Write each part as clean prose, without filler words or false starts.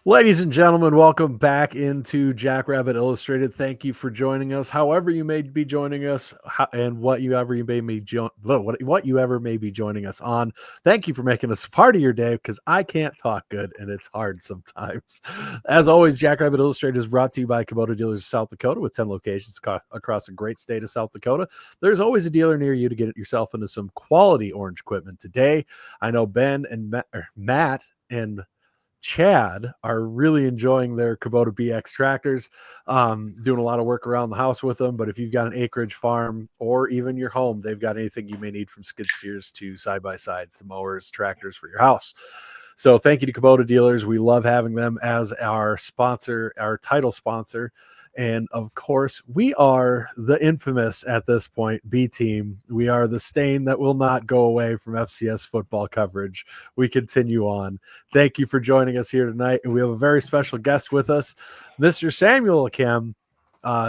Ladies and gentlemen, welcome back into Jackrabbit Illustrated. Thank you for joining us. However you may be joining us, and what you ever may be joining us on. Thank you for making us a part of your day, because I can't talk good and it's hard sometimes. As always, Jackrabbit Illustrated is brought to you by Kubota Dealers of South Dakota, with 10 locations across a great state of South Dakota. There's always a dealer near you to get yourself into some quality orange equipment. Today, I know Ben and Matt and Chad are really enjoying their Kubota BX tractors, doing a lot of work around the house with them. But if you've got an acreage farm or even your home, they've got anything you may need, from skid steers to side-by-sides to mowers, tractors for your house. So thank you to Kubota Dealers. We love having them as our sponsor, our title sponsor. And of course, we are the infamous, at this point, B team. We are the stain that will not go away from FCS football coverage. We continue on. Thank you for joining us here tonight. And we have a very special guest with us, Mr. Samuel Akem,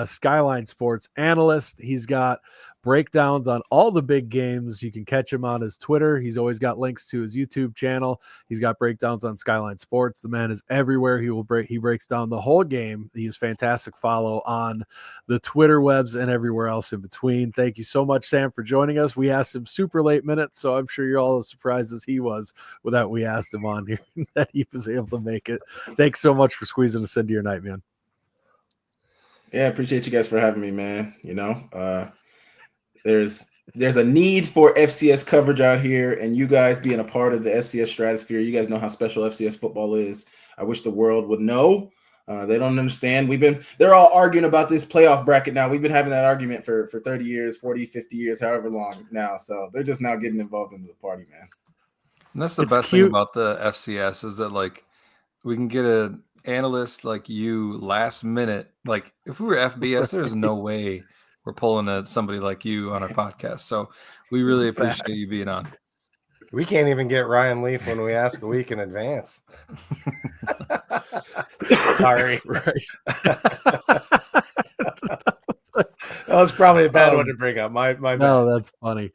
Skyline Sports analyst. He's got breakdowns on all the big games. You can catch him on his Twitter. He's always got links to his YouTube channel. He's got breakdowns on Skyline Sports. The man is everywhere. He breaks down the whole game. He's fantastic follow on the Twitter webs and everywhere else in between. Thank you so much, Sam, for joining us. We asked him super late minutes, so I'm sure you're all as surprised as he was with that we asked him on here that he was able to make it. Thanks so much for squeezing us into your night, man. Yeah, I appreciate you guys for having me, man. You know, there's a need for FCS coverage out here, and you guys being a part of the FCS stratosphere, you guys know how special FCS football is. I wish the world would know. They don't understand. They're all arguing about this playoff bracket now. We've been having that argument for 30 years, 40, 50 years, however long now. So they're just now getting involved into the party, man. And that's the best thing about the FCS, is that, like, we can get an analyst like you last minute. Like, if we were FBS, there's no way we're pulling somebody like you on our podcast. So we really appreciate you being on. We can't even get Ryan Leaf when we ask a week in advance. Sorry. Right. That was probably a bad one to bring up. My no, bad. That's funny.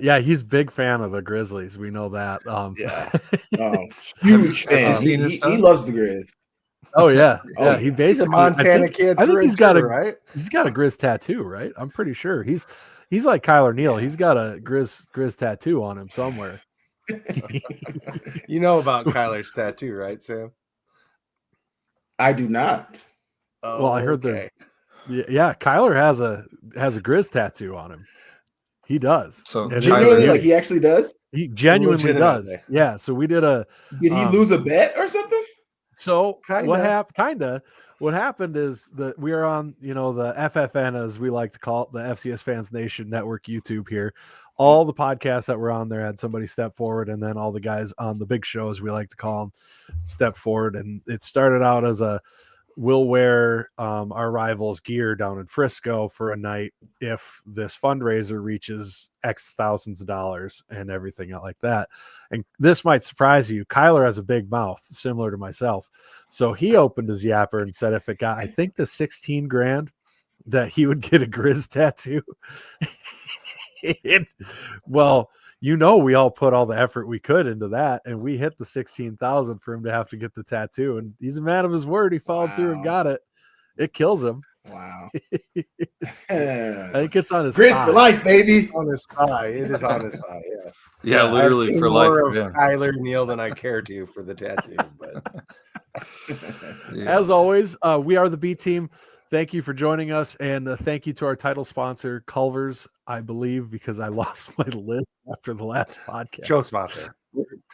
Yeah, he's a big fan of the Grizzlies. We know that. Huge fan. He loves the Grizz. Oh yeah, yeah. He basically, he's a Montana kid. I think he's got a right. He's got a Grizz tattoo, right? I'm pretty sure he's like Kyler Neal. He's got a Grizz tattoo on him somewhere. You know about Kyler's tattoo, right, Sam? I do not. Oh, well, I heard that. Yeah, Kyler has a Grizz tattoo on him. He does. So genuinely, like, he actually does? He genuinely does. Yeah. So we did Did he lose a bet or something? So what happened is that we are on, the FFN, as we like to call it, the FCS Fans Nation Network YouTube here. All the podcasts that were on there had somebody step forward, and then all the guys on the big shows, we like to call them, step forward. And it started out as we'll wear our rivals' gear down in Frisco for a night if this fundraiser reaches X thousands of dollars and everything like that. And this might surprise you. Kyler has a big mouth, similar to myself. So he opened his yapper and said if it got, I think, the 16 grand, that he would get a Grizz tattoo. Well, we all put all the effort we could into that, and we hit the 16,000 for him to have to get the tattoo. And he's a man of his word. He followed through and got it. It kills him. Wow. I think it's on his Grizz thigh. For life, baby. On his thigh. It is on his thigh, yes. Yeah, literally I've seen for more life. of Kyler Neal than I care to for the tattoo. But As always, we are the B team. Thank you for joining us, and thank you to our title sponsor, Culver's, I believe, because I lost my list after the last podcast. Show sponsor.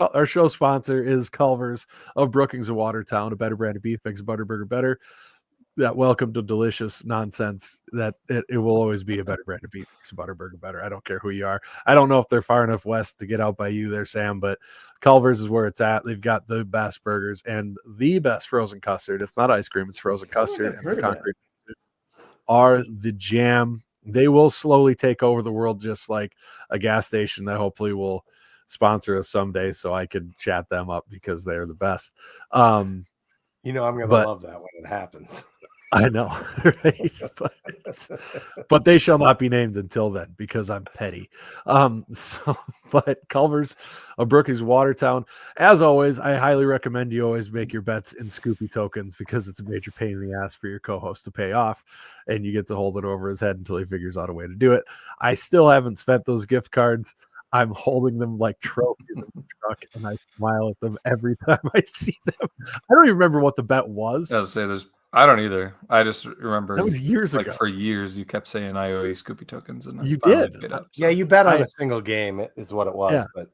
Our show sponsor is Culver's of Brookings and Watertown, a better brand of beef, makes Butterburger better. That welcome to delicious nonsense that it will always be a better brand of beef, makes Butterburger better. I don't care who you are. I don't know if they're far enough west to get out by you there, Sam, but Culver's is where it's at. They've got the best burgers and the best frozen custard. It's not ice cream, it's frozen custard. And the concrete are the jam. They will slowly take over the world, just like a gas station that hopefully will sponsor us someday, so I could chat them up because they're the best. I'm going to love that when it happens. I know, right? But they shall not be named until then because I'm petty. But Culver's of Brookings, Watertown. As always, I highly recommend you always make your bets in Scoopy tokens because it's a major pain in the ass for your co-host to pay off, and you get to hold it over his head until he figures out a way to do it. I still haven't spent those gift cards. I'm holding them like trophies in the truck, and I smile at them every time I see them. I don't even remember what the bet was. I was say I don't either. I just remember That was years ago. For years, you kept saying I owe you Scoopy tokens, and you did. Paid up, so. Yeah, you bet on a single game is what it was. Yeah. But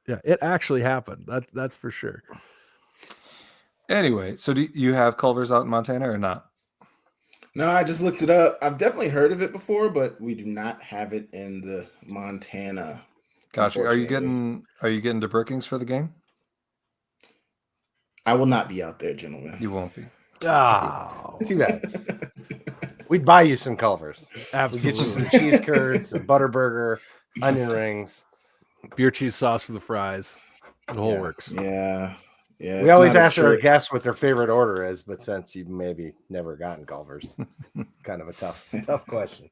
yeah, it actually happened. That's for sure. Anyway, so do you have Culver's out in Montana or not? No, I just looked it up. I've definitely heard of it before, but we do not have it in the Montana. Gotcha. Are you getting to Brookings for the game? I will not be out there, gentlemen. You won't be. Oh, too bad. We'd buy you some Culver's. Absolutely. We'd get you some cheese curds, some butter burger, onion rings, beer cheese sauce for the fries. The whole works. Yeah. Yeah, we always ask our guests what their favorite order is, but since you've maybe never gotten Culver's, kind of a tough question.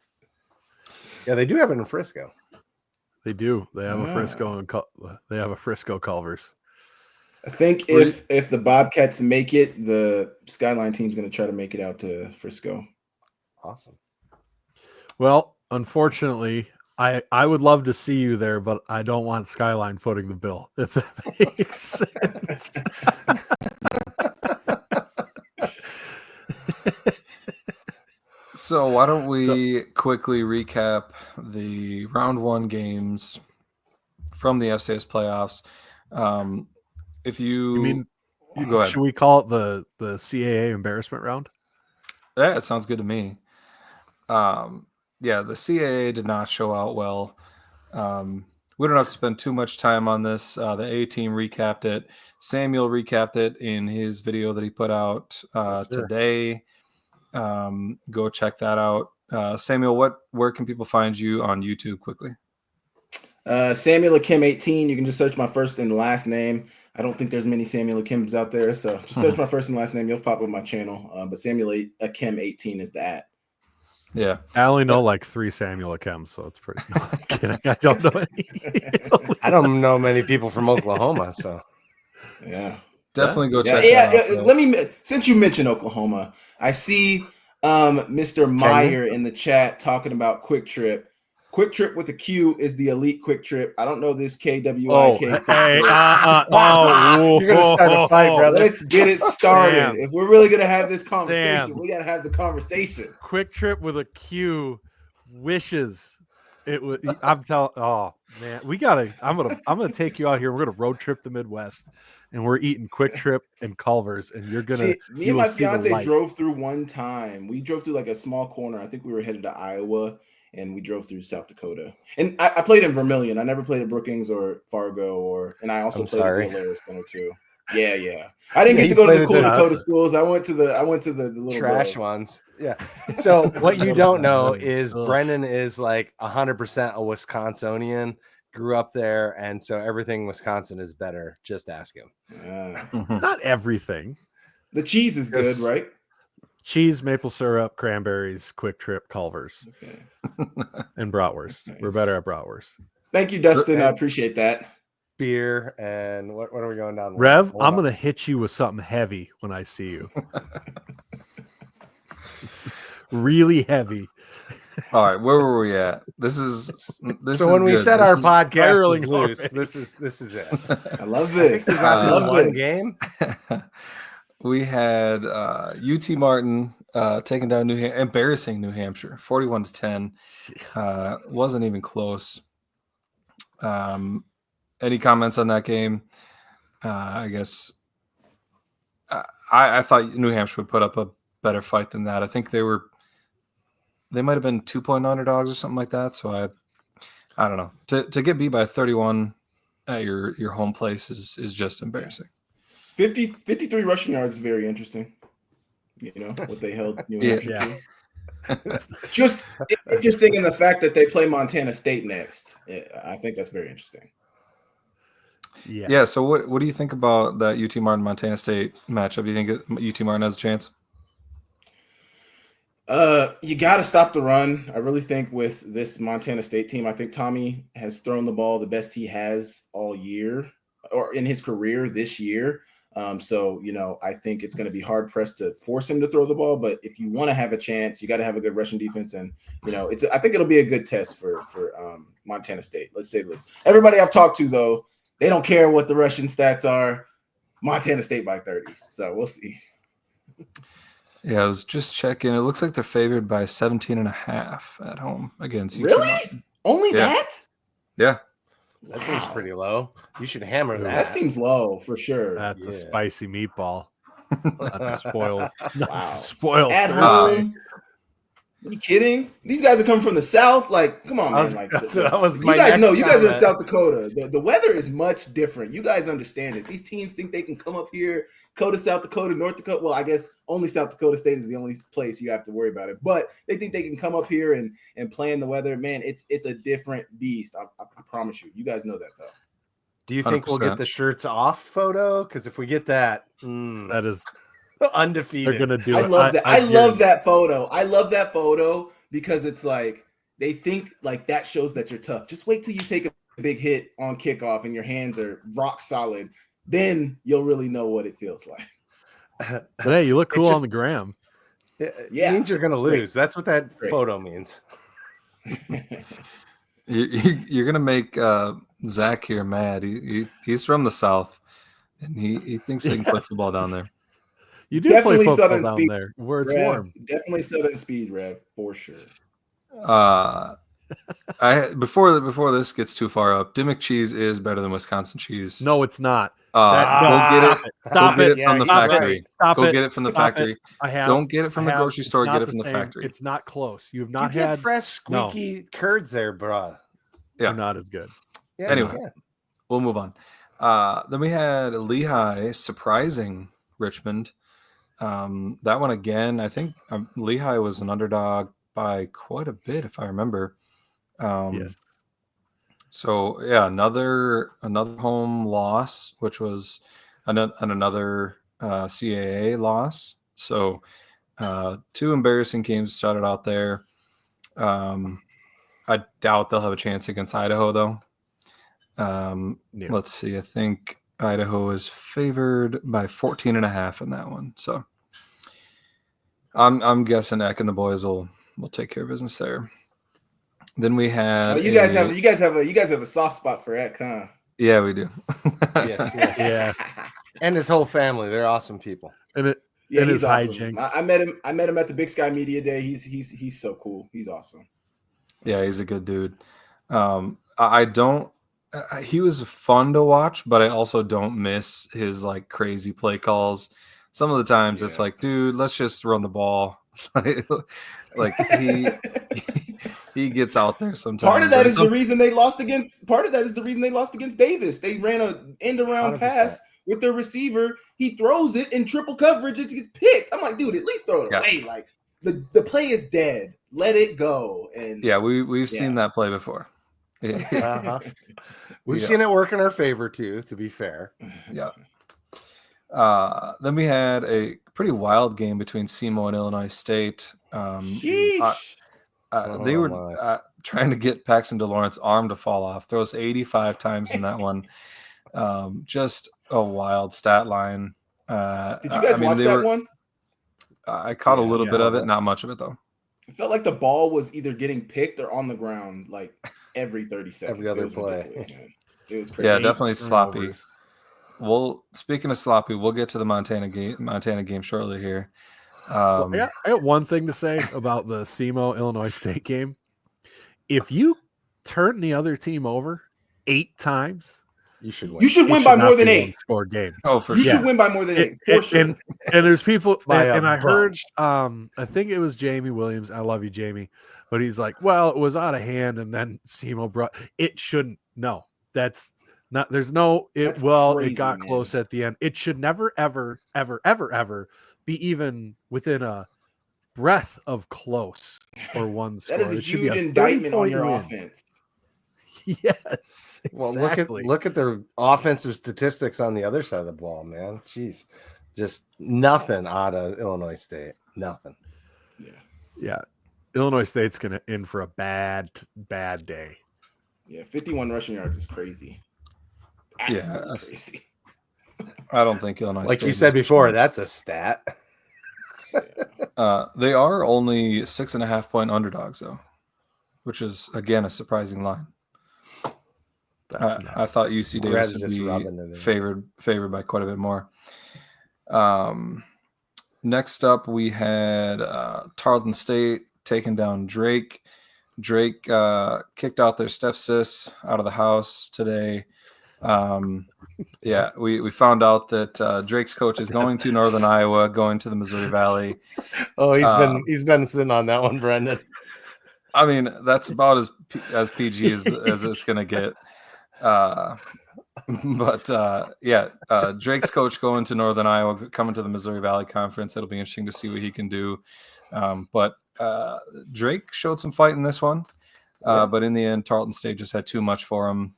Yeah, they do have it in Frisco. They do. They have a Frisco and they have a Frisco Culver's. I think if the Bobcats make it, the Skyline team's going to try to make it out to Frisco. Awesome. Well, unfortunately, I would love to see you there, but I don't want Skyline footing the bill, if that makes sense. So why don't we quickly recap the round one games from the FCS playoffs? If you go ahead. Should we call it the CAA embarrassment round? Yeah, it sounds good to me. Yeah, the CAA did not show out well. We don't have to spend too much time on this. The A team recapped it. Samuel recapped it in his video that he put out today. Go check that out. Samuel, where can people find you on YouTube quickly? Samuel Akem 18. You can just search my first and last name. I don't think there's many Samuel Akems out there, so just search my first and last name. You'll pop up my channel. But Samuel Akem 18 is the @ Yeah, I only know like 3 Samuel Akems, so it's pretty. No, I'm kidding. I don't know any. I don't know many people from Oklahoma, so yeah, definitely go check. Yeah, let me. Since you mentioned Oklahoma, I see Mr. Meyer in the chat talking about Quick Trip. Quick Trip with a Q is the elite Quick Trip. I don't know this KWIK. You're gonna start a fight, brother. Let's get it started. If we're really gonna have this conversation, we gotta have the conversation. Quick Trip with a Q wishes it would. I'm telling. Oh man, we gotta. I'm gonna take you out here. We're gonna road trip the Midwest, and we're eating Quick Trip and Culver's, and you're gonna. Me and my fiance drove through one time. We drove through like a small corner. I think we were headed to Iowa. And we drove through South Dakota. And I played in Vermilion. I never played at Brookings or Fargo and I also played at Galera Center too. Yeah. I didn't get to go to the cool Dakota schools. I went to the little trash girls. ones. Yeah. So what you don't know is Brendan is like 100% a Wisconsinian, grew up there, and so everything Wisconsin is better. Just ask him. Not everything. The cheese is good, right? Cheese, maple syrup, cranberries, Quick Trip, Culver's, and bratwurst. Okay. We're better at bratwurst. Thank you, Dustin. I appreciate that. Beer and what are we going down? Rev, I'm going to hit you with something heavy when I see you. Really heavy. All right, where were we at? This is so when we said our podcast is loose, this is it. I love this. I love one game. We had UT Martin taking down embarrassing New Hampshire, 41-10. Wasn't even close. Any comments on that game? I guess I thought New Hampshire would put up a better fight than that. I think they might have been 2-point underdogs or something like that. So I don't know. To get beat by 31 at your home place is just embarrassing. 53 rushing yards is very interesting. You know, what they held New Hampshire to. Just interesting in the fact that they play Montana State next. I think that's very interesting. Yes. Yeah, so what do you think about that UT Martin Montana State matchup? Do you think UT Martin has a chance? You got to stop the run. I really think with this Montana State team, I think Tommy has thrown the ball the best he has all year or in his career this year. So, I think it's going to be hard pressed to force him to throw the ball. But if you want to have a chance, you got to have a good rushing defense. And, I think it'll be a good test for Montana State. Let's say this. Everybody I've talked to, though, they don't care what the rushing stats are. Montana State by 30. So we'll see. Yeah, I was just checking. It looks like they're favored by 17.5 at home against UT Really? Martin. Only that? Yeah. That seems pretty low. You should hammer that. That seems low for sure. That's a spicy meatball. Not to spoil. Not Wow. to spoil At Thursday. home. Are you kidding? These guys are coming from the South. Like, come on, man. That was you my guys next know. You guys are in comment. South Dakota. The weather is much different. You guys understand it. These teams think they can come up here, go to South Dakota, North Dakota. Well, I guess only South Dakota State is the only place you have to worry about it. But they think they can come up here and play in the weather. Man, it's a different beast. I promise you. You guys know that, though. Do you think we'll 100%. get the shirts off photo? Because if we get that, That is, undefeated. they're gonna do I it. love that. I guarantee- love that photo. I love that photo because it's like they think like that shows that you're tough. Just wait till you take a big hit on kickoff and your hands are rock solid. Then you'll really know what it feels like. But hey, you look cool just- on the gram. It Yeah. means you're going to lose. Great. That's what that Great. photo means. You're gonna make Zach here mad. He's from the South, and he thinks they can play football down there. You do Definitely play football Southern down speed, there where it's Rev, warm. definitely Southern speed, Rev, for sure. Before this gets too far up, Dimmock cheese is better than Wisconsin cheese. No, it's not. Go get it. Stop Go it. get it from the Stop it. factory. Stop Go it. get it from the Stop it. factory. I have. Don't get it from I the have. grocery It's store. not Get it from the same. factory. It's not close. You have You not get had. fresh, squeaky curds there, bruh. Yeah. They're not as good. Yeah, Anyway. yeah. We'll move on. Then we had Lehigh surprising Richmond. That one again, I think Lehigh was an underdog by quite a bit, if I remember. Yes. So yeah, another home loss, which was another CAA loss. So two embarrassing games started out there. I doubt they'll have a chance against Idaho though. Yeah. Let's see. I think Idaho is favored by 14.5 in that one. So I'm guessing Eck and the boys will take care of business there. Then we had you guys have a soft spot for Eck, huh? Yeah, we do. Yes, yeah. Yeah. And his whole family, they're awesome people. And it. Yeah, And he's his awesome. hijinks. I met him at the Big Sky Media Day. He's so cool. He's awesome. Yeah, he's a good dude. I don't. He was fun to watch, but I also don't miss his like crazy play calls. Some of the times it's like, dude, let's just run the ball. Like he gets out there sometimes. Part of that is the reason they lost against. Part of that is the reason they lost against Davis. They ran an end around 100%. pass with their receiver. He throws it in triple coverage. It gets picked. I'm like, dude, at least throw it away. Like the play is dead. Let it go. And yeah, we've seen that play before. Uh-huh. We've seen it work in our favor too, to be fair. Yeah. Then we had a pretty wild game between SEMO and Illinois State. They were trying to get Paxton DeLawrence's arm to fall off. Throws 85 times in that one. Just a wild stat line. Did you guys watch that one? I caught a little bit of it, not much of it though. It felt like the ball was either getting picked or on the ground like every 30 seconds. Every other It was play. ridiculous, man. It was crazy. Yeah, definitely sloppy. Turnovers. Well, speaking of sloppy, we'll get to the Montana game shortly here. Well, I got one thing to say about the SEMO Illinois State game. If you turn the other team over 8 times, You should win. You should win it by should more not than be 8. one score game. Oh, for You sure. should win by more than 8 for sure. And there's people, By a and I heard, bunch. I think it was Jamie Williams. I love you, Jamie. But he's like, well, it was out of hand, and then SEMO brought it. Shouldn't. No, that's not. There's no. That's it crazy, got man. close at the end. It should never, ever, ever, ever, ever be even within a breath of close for one score. That is a It should be huge indictment on 30-point your win. offense. Yes. Well, exactly. look at their offensive statistics on the other side of the ball, man. Jeez, just nothing out of Illinois State. Nothing. Yeah. Yeah. Illinois State's going to in for a bad day. Yeah, 51 rushing yards is crazy. Absolutely crazy. I don't think Illinois like State you said is before, cheap. that's a stat. They are only 6.5 point underdogs, though, which is, again, a surprising line. I thought UC Davis would be favored by quite a bit more. Next up, we had Tarleton State taking down Drake. Drake kicked out their stepsis out of the house today. Yeah, we found out that Drake's coach is going to Northern Iowa, going to the Missouri Valley. Oh, he's been sitting on that one, Brendan. I mean, that's about as PG as it's gonna get. Drake's coach going to Northern Iowa, coming to the Missouri Valley Conference. It'll be interesting to see what he can do. But Drake showed some fight in this one, but in the end, Tarleton State just had too much for him.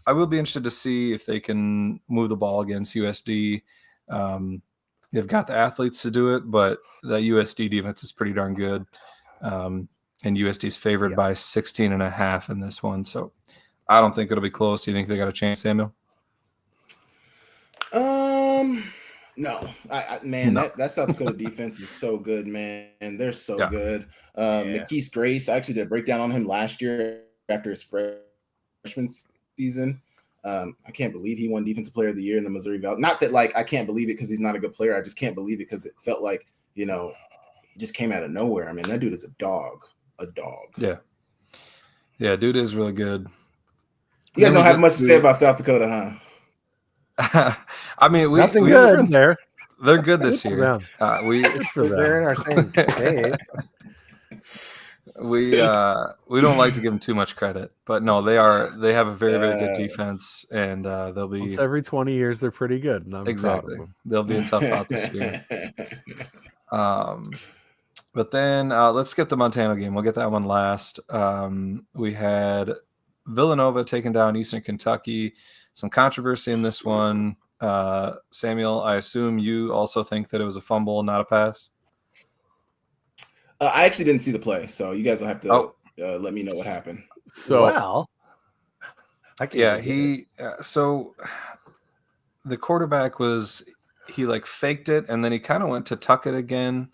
I will be interested to see if they can move the ball against USD. They've got the athletes to do it, but the USD defense is pretty darn good. And USD is favored by 16.5 in this one. So I don't think it'll be close. Do you think they got a chance, Samuel? No. That South Dakota defense is so good, man. They're so good. McKeese Grace, I actually did a breakdown on him last year after his freshman season. I can't believe he won Defensive Player of the Year in the Missouri Valley. Not that I can't believe it because he's not a good player. I just can't believe it because it felt like, he just came out of nowhere. I mean, that dude is a dog. Yeah, dude is really good. You guys don't have much to say about South Dakota, huh? I mean, nothing good in there. They're good this year. They're in our same state. We don't like to give them too much credit, but no, they have a very, very good defense, and they'll be once every 20 years they're pretty good. And I'm exactly. proud of them. They'll be a tough out this year. But then let's skip the Montana game. We'll get that one last. We had Villanova taking down Eastern Kentucky. Some controversy in this one. Samuel, I assume you also think that it was a fumble, not a pass? I actually didn't see the play, so you guys will have to let me know what happened. So, so the quarterback he faked it, and then he kind of went to tuck it again.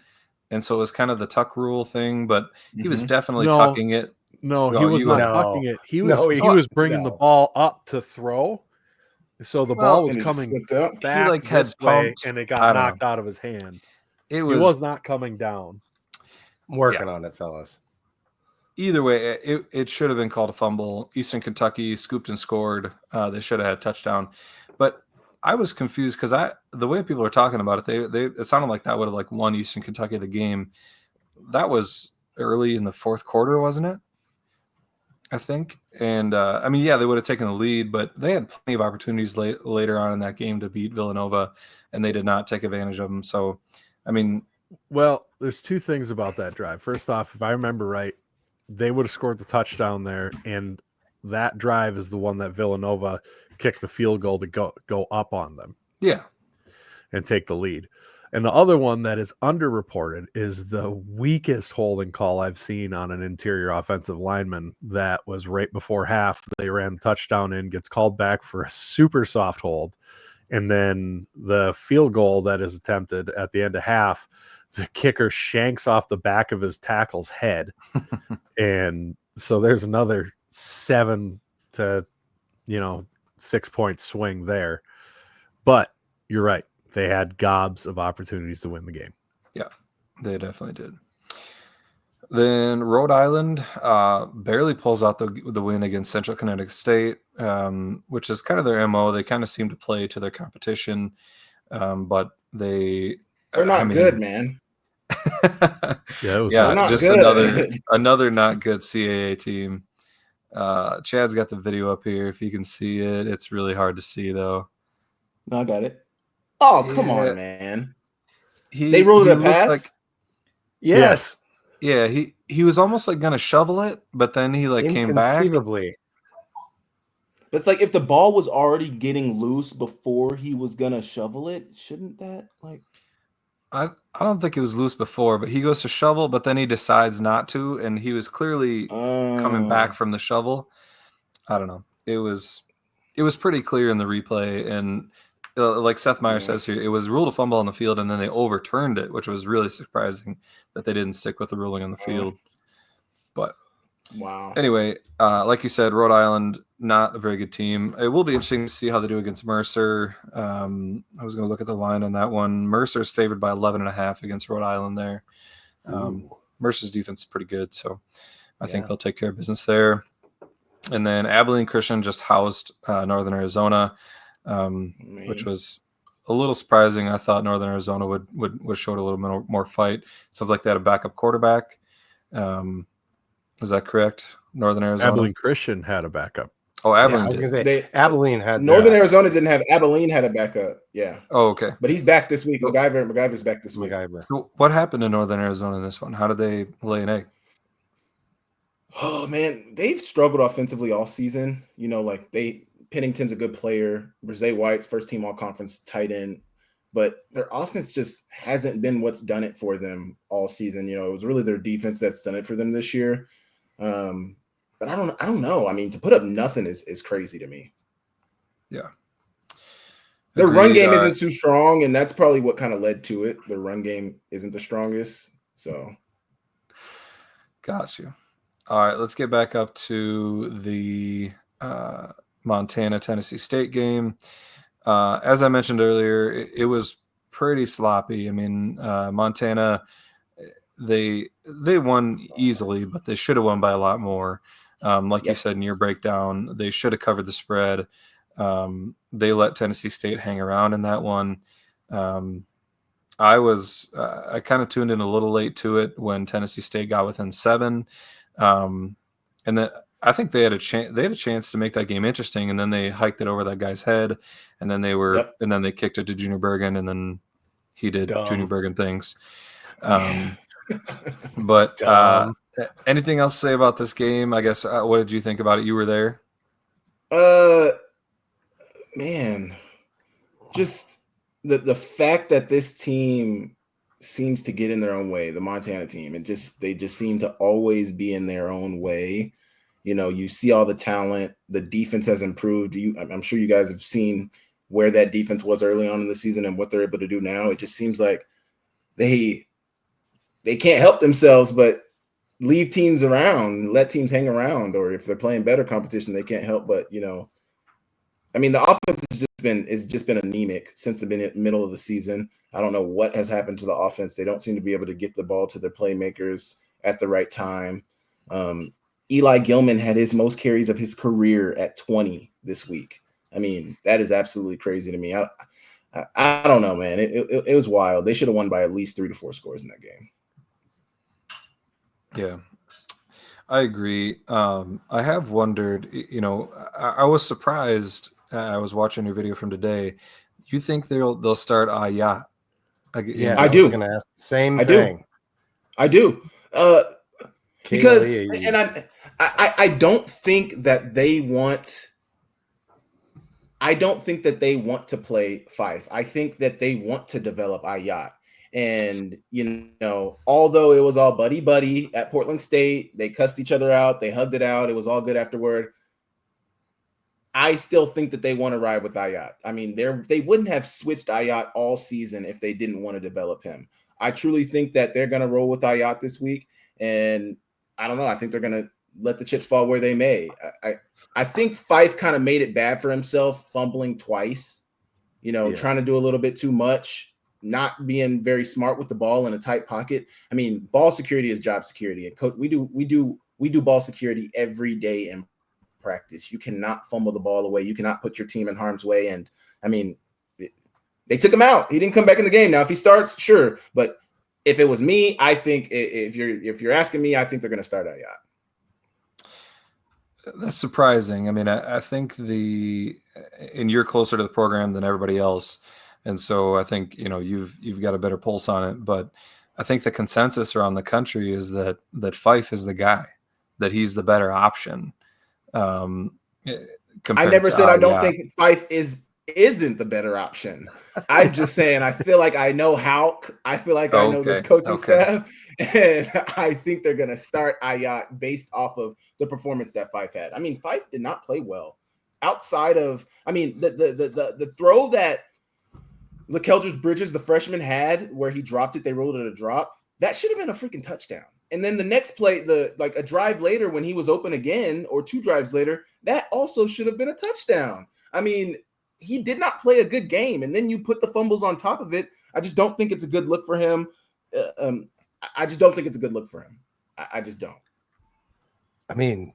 And so it was kind of the tuck rule thing, but he was definitely tucking it. No, he was not tucking it. He was bringing the ball up to throw. So the ball was coming back this way, and it got knocked out of his hand. He was not coming down. I'm working on it, fellas. Either way, it should have been called a fumble. Eastern Kentucky scooped and scored. They should have had a touchdown. But I was confused because the way people were talking about it, it sounded like that would have won Eastern Kentucky the game. That was early in the fourth quarter, wasn't it? I think. And they would have taken the lead, but they had plenty of opportunities later on in that game to beat Villanova, and they did not take advantage of them. So, well, there's two things about that drive. First off, if I remember right, they would have scored the touchdown there, and that drive is the one that Villanova kicked the field goal to go up on them. Yeah. And take the lead. And the other one that is underreported is the weakest holding call I've seen on an interior offensive lineman. That was right before half. They ran the touchdown in, gets called back for a super soft hold. And then the field goal that is attempted at the end of half, the kicker shanks off the back of his tackle's head. And so there's another 7 to 6 point swing there. But you're right. They had gobs of opportunities to win the game. Yeah, they definitely did. Then Rhode Island barely pulls out the win against Central Connecticut State, which is kind of their MO. They kind of seem to play to their competition, but they're not good, man. Just good. another not good CAA team. Chad's got the video up here. If you can see it, it's really hard to see though. No, I got it. Oh, come on, man. They rolled a pass? Yes. Yeah, he was almost gonna shovel it, but then he came back. Inconceivably. It's if the ball was already getting loose before he was gonna shovel it, shouldn't that I don't think it was loose before, but he goes to shovel, but then he decides not to, and he was clearly coming back from the shovel. I don't know. It was pretty clear in the replay, and like Seth Meyer says here, it was ruled a fumble on the field, and then they overturned it, which was really surprising that they didn't stick with the ruling on the field. But wow. Anyway, like you said, Rhode Island, not a very good team. It will be interesting to see how they do against Mercer. I was going to look at the line on that one. Mercer's favored by 11.5 against Rhode Island there. Mercer's defense is pretty good, so I think they'll take care of business there. And then Abilene Christian just housed Northern Arizona, which was a little surprising. I thought Northern Arizona would show a little more fight. Sounds like they had a backup quarterback. Is that correct? Northern Arizona? Abilene Christian had a backup. Oh, Abilene. I was going to say Abilene had Northern Arizona didn't have Abilene had a backup. Yeah. Oh, okay. But he's back this week. MacGyver's back this week. So what happened to Northern Arizona in this one? How did they lay an egg? Oh man, they've struggled offensively all season. Like Pennington's a good player. Brzee White's first team all conference tight end, but their offense just hasn't been what's done it for them all season. It was really their defense that's done it for them this year. But I don't know. I mean, to put up nothing is crazy to me. Yeah. Their run game isn't too strong, and that's probably what kind of led to it. Their run game isn't the strongest. So got you. All right, let's get back up to the Montana-Tennessee State game. As I mentioned earlier, it was pretty sloppy. I mean, Montana, they won easily, but they should have won by a lot more. You said in your breakdown, they should have covered the spread. They let Tennessee State hang around in that one. I kind of tuned in a little late to it when Tennessee State got within 7. And then I think they had a chance to make that game interesting, and then they hiked it over that guy's head, and then and then they kicked it to Junior Bergen, and then he did Junior Bergen things. But anything else to say about this game? I guess what did you think about it? You were there. Man, just the fact that this team seems to get in their own way, the Montana team, and they just seem to always be in their own way. You see all the talent. The defense has improved. I'm sure you guys have seen where that defense was early on in the season and what they're able to do now. It just seems like they can't help themselves but leave teams around, let teams hang around, or if they're playing better competition, they can't help but, I mean, the offense has just been anemic since the middle of the season. I don't know what has happened to the offense. They don't seem to be able to get the ball to their playmakers at the right time. Eli Gilman had his most carries of his career at 20 this week. I mean, that is absolutely crazy to me. I don't know, man. It was wild. They should have won by at least 3 to 4 scores in that game. Yeah, I agree. I have wondered, I was surprised. I was watching your video from today. You think they'll start Ayat? Yeah, I do. I was going to ask the same thing. I do. Because, and I don't think that they want. I don't think that they want to play Fife. I think that they want to develop Ayat. And, although it was all buddy at Portland State, they cussed each other out. They hugged it out. It was all good afterward. I still think that they want to ride with Ayat. I mean, they wouldn't have switched Ayat all season if they didn't want to develop him. I truly think that they're going to roll with Ayat this week. And I don't know. I think they're going to let the chips fall where they may. I think Fife kind of made it bad for himself, fumbling twice, trying to do a little bit too much, not being very smart with the ball in a tight pocket. I mean, ball security is job security. And coach, we do ball security every day in practice. You cannot fumble the ball away. You cannot put your team in harm's way. And I mean, they took him out. He didn't come back in the game. Now, if he starts, sure. But if it was me, I think if you're asking me, I think they're going to start Ayat. That's surprising. I mean, I think and you're closer to the program than everybody else. And so I think, you've got a better pulse on it, but I think the consensus around the country is that Fife is the guy, that he's the better option. I never said I don't think Fife is isn't the better option. I'm just saying, I feel like I know Houck. I feel like I know this coaching staff. And I think they're going to start Ayat based off of the performance that Fife had. I mean, Fife did not play well outside of, I mean, the throw that LaKeldridge Bridges, the freshman, had where he dropped it, they rolled it a drop. That should have been a freaking touchdown. And then the next play, a drive later when he was open again, or 2 drives later, that also should have been a touchdown. I mean, he did not play a good game. And then you put the fumbles on top of it. I just don't think it's a good look for him. I just don't think it's a good look for him. I just don't. I mean,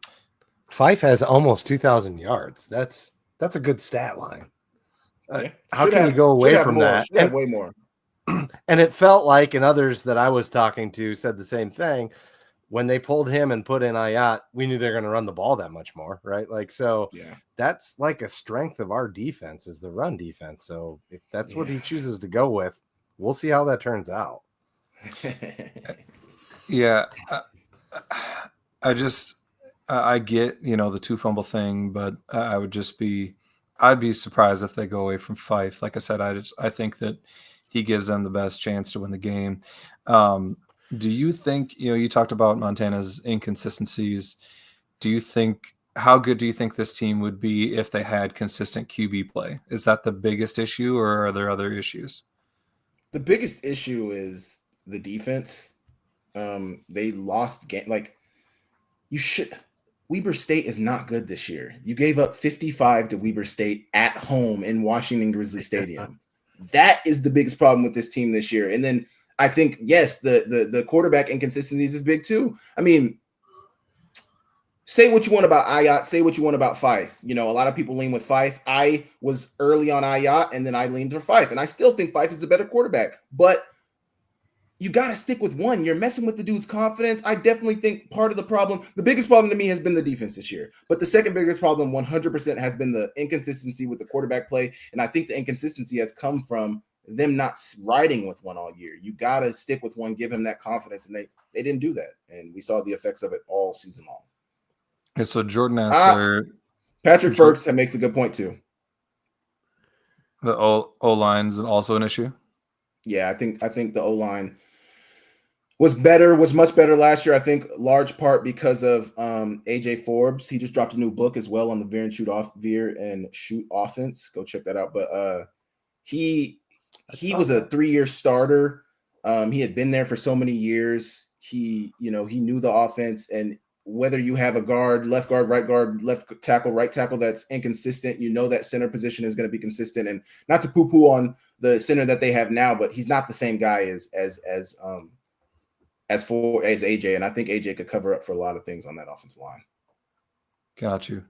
Fife has almost 2,000 yards. That's a good stat line. How can you go away from that? Should have way more. And it felt like, and others that I was talking to said the same thing, when they pulled him and put in Ayat, we knew they're going to run the ball that much more, right? Like, so that's like a strength of our defense is the run defense. So if that's what he chooses to go with, we'll see how that turns out. I get, the 2 fumble thing, but I'd be surprised if they go away from Fife. Like I said, I think that he gives them the best chance to win the game. Do you think, you talked about Montana's inconsistencies. How good do you think this team would be if they had consistent QB play? Is that the biggest issue, or are there other issues? The biggest issue is the defense. They lost game. Like, Weber State is not good this year. You gave up 55 to Weber State at home in Washington Grizzly Stadium. That is the biggest problem with this team this year. And then I think, yes, the quarterback inconsistencies is big too. I mean, say what you want about Ayat, say what you want about Fife. A lot of people lean with Fife. I was early on Ayat, and then I leaned to Fife. And I still think Fife is the better quarterback. But you got to stick with one. You're messing with the dude's confidence. I definitely think part of the problem, the biggest problem to me has been the defense this year. But the second biggest problem 100% has been the inconsistency with the quarterback play. And I think the inconsistency has come from them not riding with one all year. You got to stick with one, give him that confidence. And they didn't do that. And we saw the effects of it all season long. And so Jordan asked Patrick Ferks makes a good point too. The O-line is also an issue. Yeah, I think the O-line was much better last year. I think large part because of AJ Forbes. He just dropped a new book as well on the veer and shoot offense. Go check that out. But he was a 3-year starter. He had been there for so many years. He knew the offense, and whether you have a guard, left guard, left tackle, right tackle that's inconsistent, that center position is going to be consistent. And not to poo-poo on the center that they have now, but he's not the same guy as AJ. And I think AJ could cover up for a lot of things on that offensive line. Got you.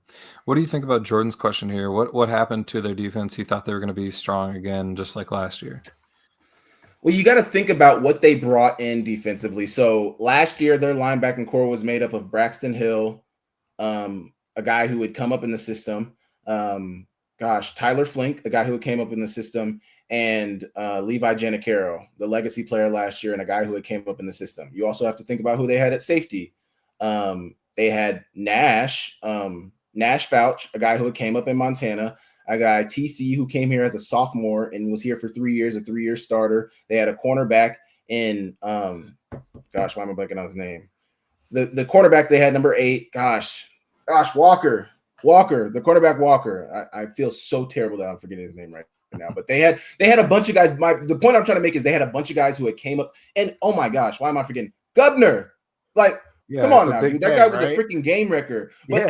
What do you think about Jordan's question here? What happened to their defense? He thought they were going to be strong again, just like last year. Well, you got to think about what they brought in defensively. So last year, their linebacking core was made up of Braxton Hill, a guy who had come up in the system. Tyler Flink, a guy who came up in the system, and Levi Janicaro, the legacy player last year, and a guy who had came up in the system. You also have to think about who they had at safety. They had Nash Fouch, a guy who had came up in Montana, a guy, TC, who came here as a sophomore and was here for 3 years, a 3-year starter. They had a cornerback in, why am I blanking on his name? The cornerback they had, number 8, Walker, the cornerback Walker. I feel so terrible that I'm forgetting his name right now. But they had a bunch of guys. The point I'm trying to make is they had a bunch of guys who had came up, and oh my gosh, why am I forgetting? Gubner. Come on now, dude. That guy was a freaking game wrecker. But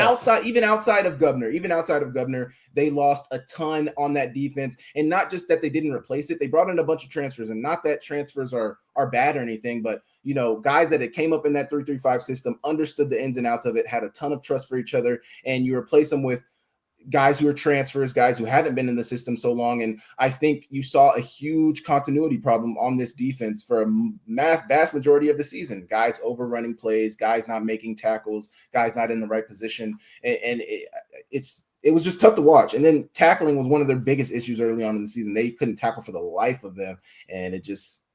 even outside of Gubner, they lost a ton on that defense. And not just that they didn't replace it, they brought in a bunch of transfers. And not that transfers are bad or anything, but guys that had came up in that 3-3-5 system, understood the ins and outs of it, had a ton of trust for each other, and you replace them with guys who are transfers, guys who haven't been in the system so long. And I think you saw a huge continuity problem on this defense for a vast majority of the season. Guys overrunning plays, guys not making tackles, guys not in the right position. And it was just tough to watch. And then tackling was one of their biggest issues early on in the season. They couldn't tackle for the life of them. And it just,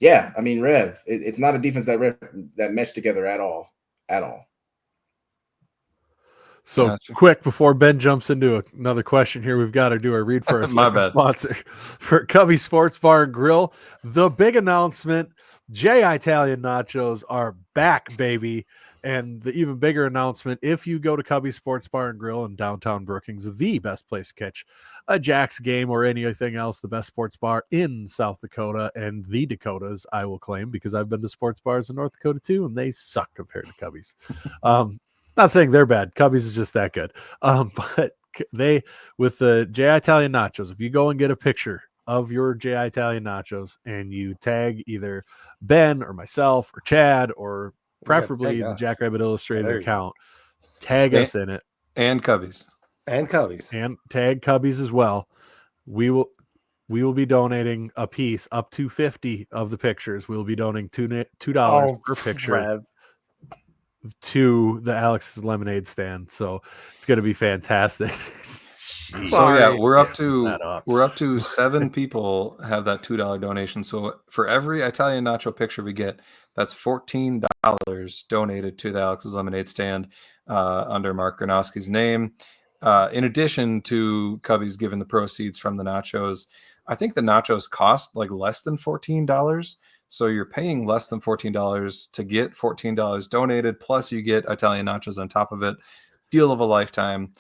Rev, it's not a defense that meshed together at all. So Gotcha. quick, before Ben jumps into another question here, we've got to do a read for our My second bad. sponsor for Cubby Sports Bar and Grill. The big announcement, J Italian Nachos are back, baby. And the even bigger announcement, if you go to Cubby Sports Bar and Grill in downtown Brookings, the best place to catch a Jack's game or anything else, the best sports bar in South Dakota and the Dakotas, I will claim, because I've been to sports bars in North Dakota too, and they suck compared to Cubby's. Not saying they're bad. Cubby's is just that good. But they, with the J Italian Nachos, if you go and get a picture of your J Italian Nachos and you tag either Ben or myself or Chad or preferably the Jackrabbit Illustrated account, tag us in it. And Cubbies. And Cubbies. And tag Cubbies as well. We will be donating a piece up to 50 of the pictures. We'll be donating $2 per picture to the Alex's Lemonade stand. So it's going to be fantastic. So yeah, we're up to 7 people have that $2 donation. So for every Italian nacho picture we get, that's $14 donated to the Alex's Lemonade stand under Mark Gronowski's name. In addition to Cubby's giving the proceeds from the nachos, I think the nachos cost like less than $14. So you're paying less than $14 to get $14 donated, plus you get Italian nachos on top of it. Deal of a lifetime.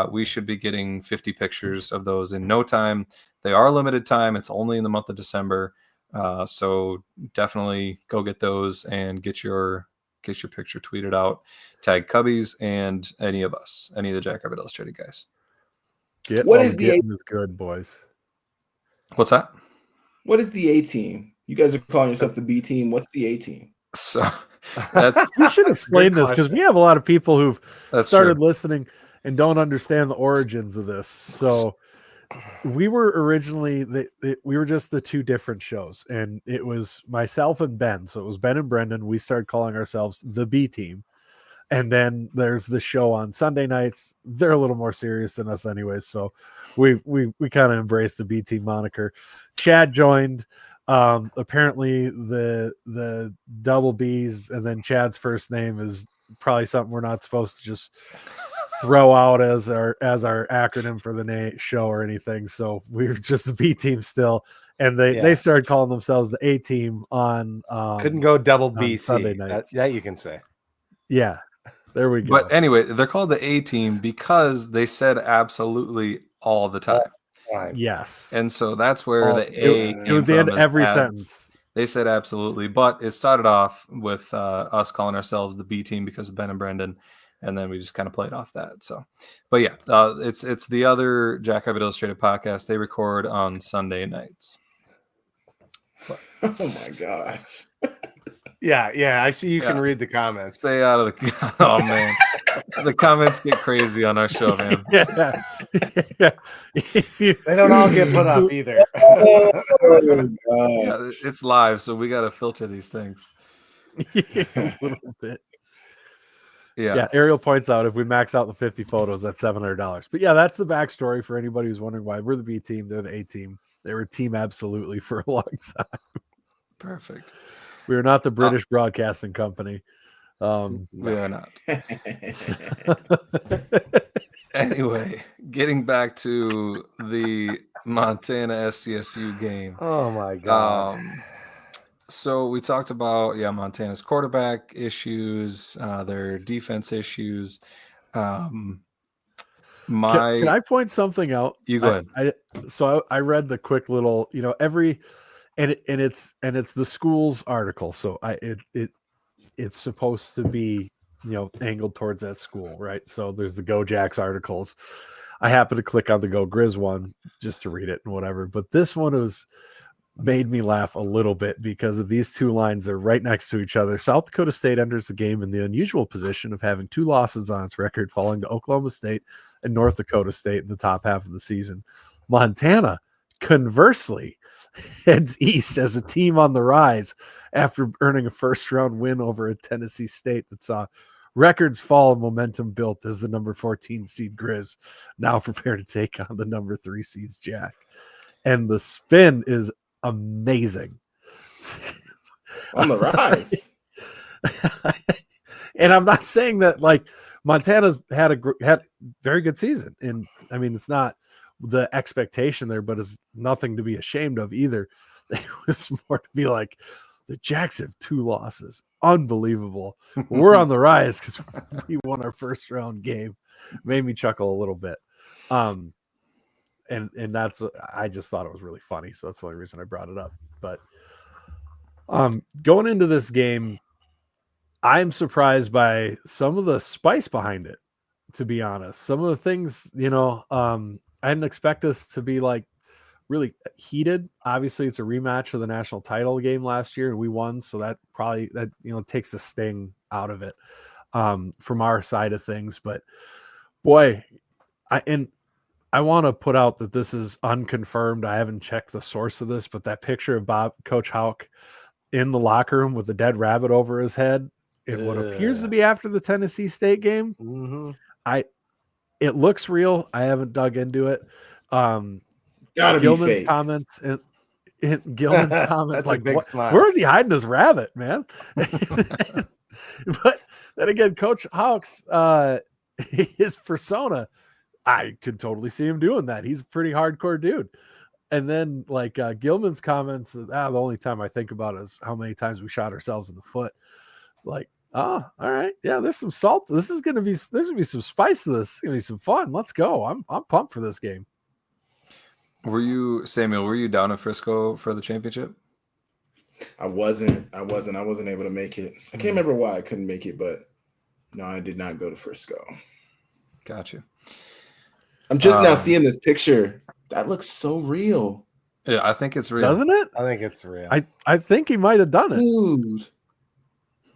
We should be getting 50 pictures of those in no time. They are limited time. It's only in the month of December. So definitely go get those and get your picture tweeted out. Tag Cubbies and any of us, any of the Jackrabbit Illustrated guys. What is the good boys? What's that? What is the A team? You guys are calling yourself the B team. What's the A team? So that's you should explain this because we have a lot of people who've started listening and don't understand the origins of this. So we were originally we were just the two different shows, and it was myself and Ben. So it was Ben and Brendan. We started calling ourselves the B team. And then there's the show on Sunday nights. They're a little more serious than us anyways. So we kind of embraced the B team moniker. Chad joined. Apparently the double B's and then Chad's first name is probably something we're not supposed to just throw out as our acronym for the show or anything. So we were just the B team still. And they started calling themselves the A team on couldn't go double BC. Sunday nights. That you can say. Yeah. There we go. But anyway, they're called the A team because they said absolutely all the time. Yes. And so that's where the A it was the end of every sentence. They said absolutely, but it started off with us calling ourselves the B team because of Ben and Brendan, and then we just kind of played off that. So, but yeah, it's the other Jackrabbit Illustrated podcast. They record on Sunday nights. But, oh my gosh. Yeah. I see you can read the comments. Stay out of the. Oh man, the comments get crazy on our show, man. Yeah. They don't all get put up either. Yeah, it's live, so we got to filter these things. A little bit. Yeah. Ariel points out if we max out the 50 photos, that's $700. But yeah, that's the backstory for anybody who's wondering why we're the B team. They're the A team. They were team absolutely for a long time. Perfect. We are not the British Broadcasting Company. We are not. Anyway, getting back to the Montana SDSU game. Oh my God. So we talked about Montana's quarterback issues, their defense issues. Can I point something out? You go ahead. I read the quick little, it's the school's article. So it's supposed to be, angled towards that school, right? So there's the Go Jacks articles. I happened to click on the Go Grizz one just to read it and whatever. But this one made me laugh a little bit because of these two lines are right next to each other. South Dakota State enters the game in the unusual position of having 2 losses on its record, falling to Oklahoma State and North Dakota State in the top half of the season. Montana, conversely, heads east as a team on the rise after earning a first-round win over a Tennessee State that saw records fall and momentum built as the number 14 seed Grizz now prepare to take on the number 3 seeds Jack. And the spin is amazing. On the rise. And I'm not saying that like Montana's had very good season, and I mean it's not the expectation there, but it's nothing to be ashamed of either. It was more to be like the Jacks have 2 losses, unbelievable. We're on the rise because we won our first round game. Made me chuckle a little bit, and that's I just thought it was really funny, so that's the only reason I brought it up. But going into this game, I'm surprised by some of the spice behind it, to be honest. Some of the things, I didn't expect this to be like really heated. Obviously, it's a rematch of the national title game last year, and we won, so that probably takes the sting out of it from our side of things. But boy, I want to put out that this is unconfirmed. I haven't checked the source of this, but that picture of Coach Houck in the locker room with a dead rabbit over his head, in what appears to be after the Tennessee State game. Mm-hmm. It looks real. I haven't dug into it. Gotta Gilman's be fake. comments and Gilman's comment, That's like, a big smile. where is he hiding his rabbit, man? But then again, Coach Houck's his persona, I could totally see him doing that. He's a pretty hardcore dude. And then like Gilman's comments, the only time I think about it is how many times we shot ourselves in the foot. It's like, oh, all right, yeah, there's some salt. There's gonna be some spice to this. It's gonna be some fun. Let's go. I'm pumped for this game. Were you down in Frisco for the championship? I wasn't able to make it. I can't remember why I couldn't make it, but no, I did not go to Frisco. Gotcha. I'm just now seeing this picture. That looks so real. Yeah, I think it's real. Doesn't it? I think it's real. I think he might have done it. Dude,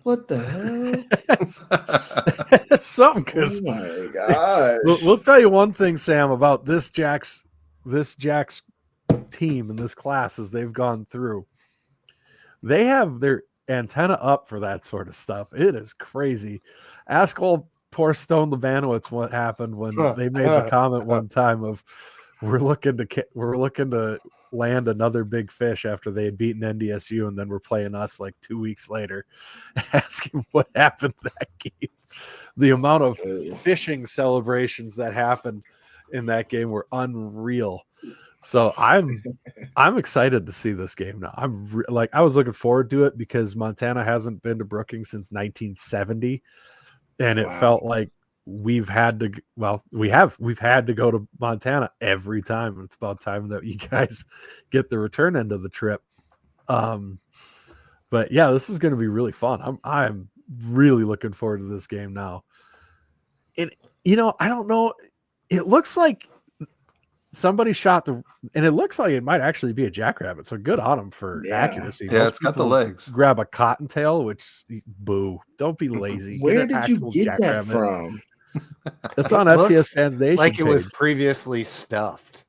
what the hell? It's something, because oh my gosh. we'll tell you one thing, Sam, about this Jack's team and this class as they've gone through. They have their antenna up for that sort of stuff. It is crazy. Ask old poor Stone Lebanowitz what happened when they made the comment one time of we're looking to land another big fish after they had beaten NDSU, and then we're playing us like 2 weeks later. Ask him what happened that game. The amount of fishing celebrations that happened in that game were unreal. So I'm excited to see this game now. I was looking forward to it because Montana hasn't been to Brookings since 1970, and it felt like we've had to go to Montana every time. It's about time that you guys get the return end of the trip. But yeah, this is going to be really fun. I'm really looking forward to this game now. And I don't know. It looks like somebody shot and it looks like it might actually be a jackrabbit. So good on them for accuracy. Yeah, Most it's got the people legs. Grab a cottontail, which boo. Don't be lazy. Where did you get that from? It's on FCS Fans Nation. Like it was previously stuffed.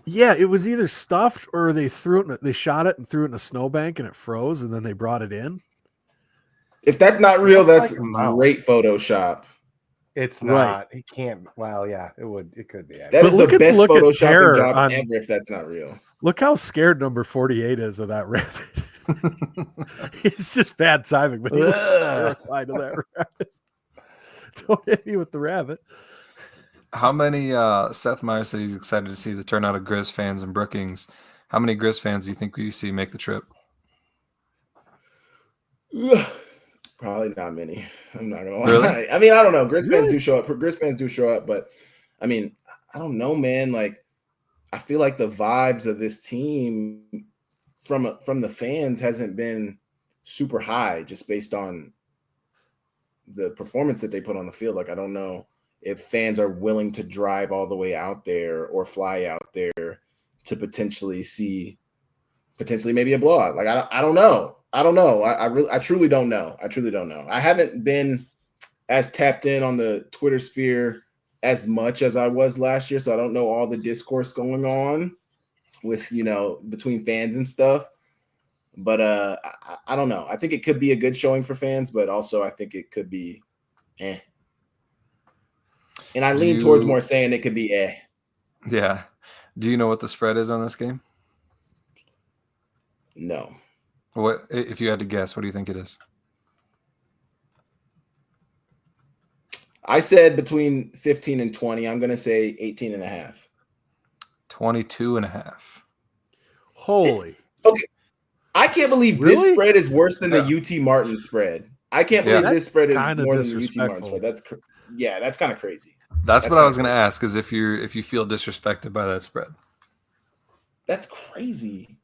Yeah, it was either stuffed or they shot it and threw it in a snowbank and it froze, and then they brought it in. If that's not real, that's great Photoshop. It's not. Right. It can't. Well, yeah, it could be. That is the best Photoshopping job ever if that's not real. Look how scared number 48 is of that rabbit. It's just bad timing, but he's terrified of that rabbit. Don't hit me with the rabbit. How many, Seth Meyer said he's excited to see the turnout of Grizz fans in Brookings. How many Grizz fans do you think we see make the trip? Probably not many. I'm not gonna lie. I mean, I don't know. Grizz fans do show up. Grizz fans do show up, but I mean, I don't know, man. Like, I feel like the vibes of this team from the fans hasn't been super high, just based on the performance that they put on the field. Like, I don't know if fans are willing to drive all the way out there or fly out there to potentially maybe a blowout. Like, I don't know. I truly don't know. I haven't been as tapped in on the Twitter sphere as much as I was last year, so I don't know all the discourse going on with, between fans and stuff. But I don't know. I think it could be a good showing for fans, but also I think it could be eh. And I lean towards more saying it could be eh. Yeah. Do you know what the spread is on this game? No. What if you had to guess? What do you think it is? I said between 15 and 20. I'm going to say 18 and a half. 22 and a half. Holy. Okay. I can't believe Really? this spread is worse than the UT Martin spread. I can't believe this spread is more than the UT Martin spread. That's kind of crazy. That's what I was going to ask, is if you feel disrespected by that spread. That's crazy.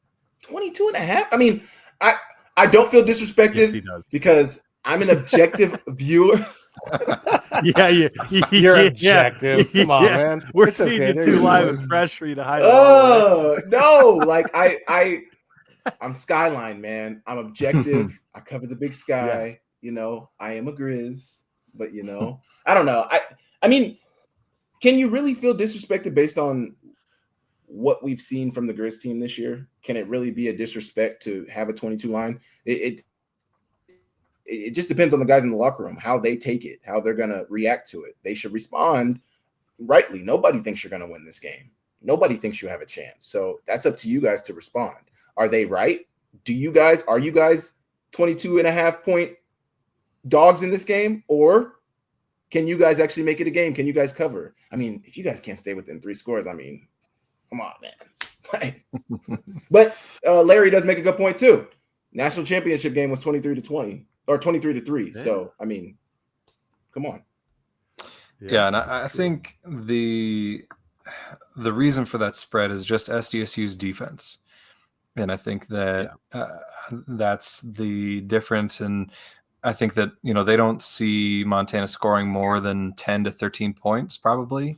22 and a half. I mean, I don't feel disrespected because I'm an objective viewer. You're objective. Come on, man. We're seeing you two live and fresh for you to hide it. Oh no! Like I'm Skyline, man. I'm objective. I cover the big sky. Yes. You know, I am a Grizz, but I don't know. I mean, can you really feel disrespected based on what we've seen from the Grizz team this year? Can it really be a disrespect to have a 22 line? It just depends on the guys in the locker room, how they take it, how they're going to react to it. They should respond rightly. Nobody thinks you're going to win this game. Nobody thinks you have a chance. So that's up to you guys to respond. Are they right? Are you guys 22 and a half point dogs in this game? Or can you guys actually make it a game? Can you guys cover? I mean, if you guys can't stay within 3 scores, I mean, come on, man. But Larry does make a good point too. National championship game was 23-20 or 23-3. Yeah. So, I mean, come on. Yeah, and I think the reason for that spread is just SDSU's defense. And I think that that's the difference. And I think that, they don't see Montana scoring more than 10 to 13 points probably.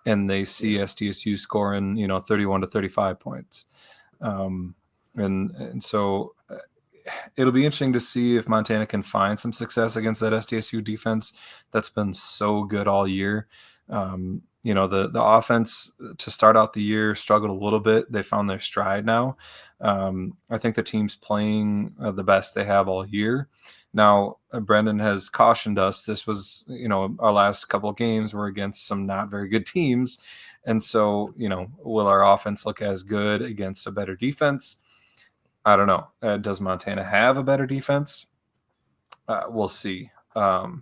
And they see SDSU scoring, 31 to 35 points. And so it'll be interesting to see if Montana can find some success against that SDSU defense that's been so good all year. The offense to start out the year struggled a little bit. They found their stride now. I think the team's playing the best they have all year. Now, Brendan has cautioned us. This was, our last couple of games were against some not very good teams. And so, will our offense look as good against a better defense? I don't know. Does Montana have a better defense? We'll see. But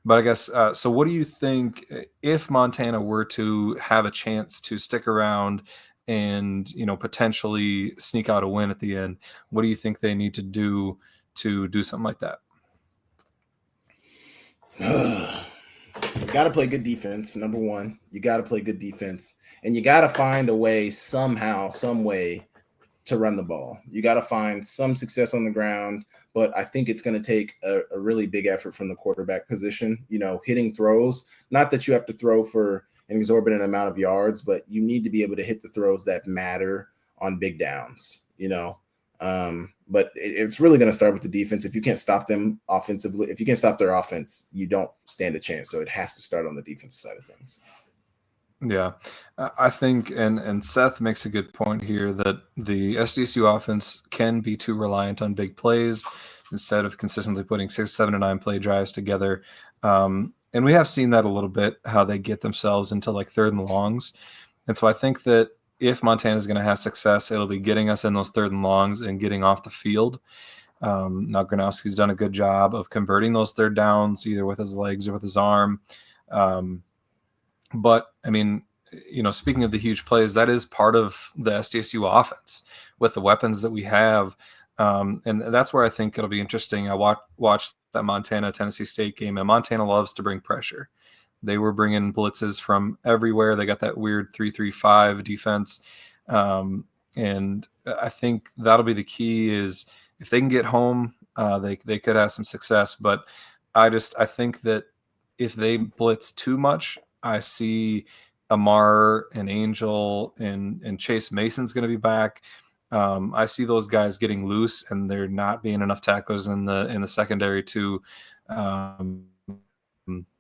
I guess, so what do you think if Montana were to have a chance to stick around and, potentially sneak out a win at the end? What do you think they need to do something like that? You got to play good defense. Number one, you got to play good defense, and you got to find a way somehow, some way to run the ball. You got to find some success on the ground, but I think it's going to take a really big effort from the quarterback position, hitting throws. Not that you have to throw for an exorbitant amount of yards, but you need to be able to hit the throws that matter on big downs, but it's really going to start with the defense. If you can't stop them offensively, if you can't stop their offense, you don't stand a chance. So it has to start on the defensive side of things. Yeah, I think, and Seth makes a good point here that the SDSU offense can be too reliant on big plays instead of consistently putting 6, 7, and 9 play drives together. And we have seen that a little bit, how they get themselves into like 3rd and longs. And so I think that if Montana is going to have success, it'll be getting us in those 3rd and longs and getting off the field. Now Gronowski's done a good job of converting those 3rd downs, either with his legs or with his arm. But I mean, speaking of the huge plays, that is part of the SDSU offense with the weapons that we have. And that's where I think it'll be interesting. I watched that Montana-Tennessee State game, and Montana loves to bring pressure. They were bringing blitzes from everywhere. They got that weird 3-3-5 defense. And I think that'll be the key is if they can get home, they could have some success. But I think that if they blitz too much, I see Amar and Angel and Chase Mason's going to be back. I see those guys getting loose, and there not being enough tacklers in the secondary to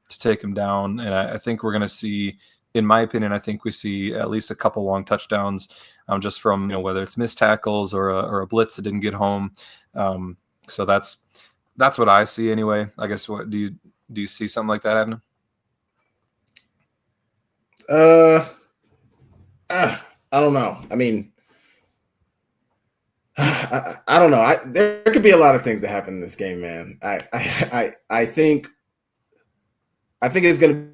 take them down. And I think we're going to see, in my opinion, I think we see at least a couple long touchdowns, just from whether it's missed tackles or a blitz that didn't get home. So that's what I see anyway. I guess what do you see something like that happening? I don't know. I mean, I don't know. There could be a lot of things that happen in this game, man. I think I think it's going to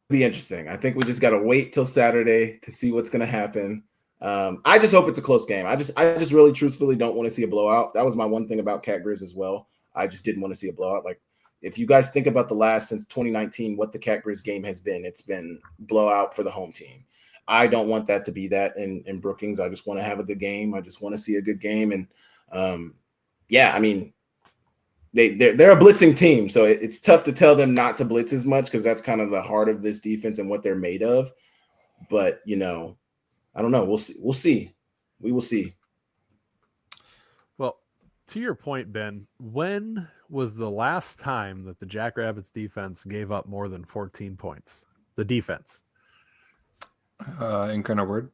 be interesting. I think we just got to wait till Saturday to see what's going to happen. I just hope it's a close game. I just really truthfully don't want to see a blowout. That was my one thing about Cat Grizz as well. I just didn't want to see a blowout. Like, if you guys think about the last since 2019, what the Cat Grizz game has been, it's been blowout for the home team. I don't want that to be that in Brookings. I just want to have a good game. I just want to see a good game. And yeah, I mean, they're a blitzing team, so it's tough to tell them not to blitz as much because that's kind of the heart of this defense and what they're made of. But I don't know. We'll see. We will see. Well, to your point, Ben, when was the last time that the Jackrabbits defense gave up more than 14 points? The defense. Incarnate Word.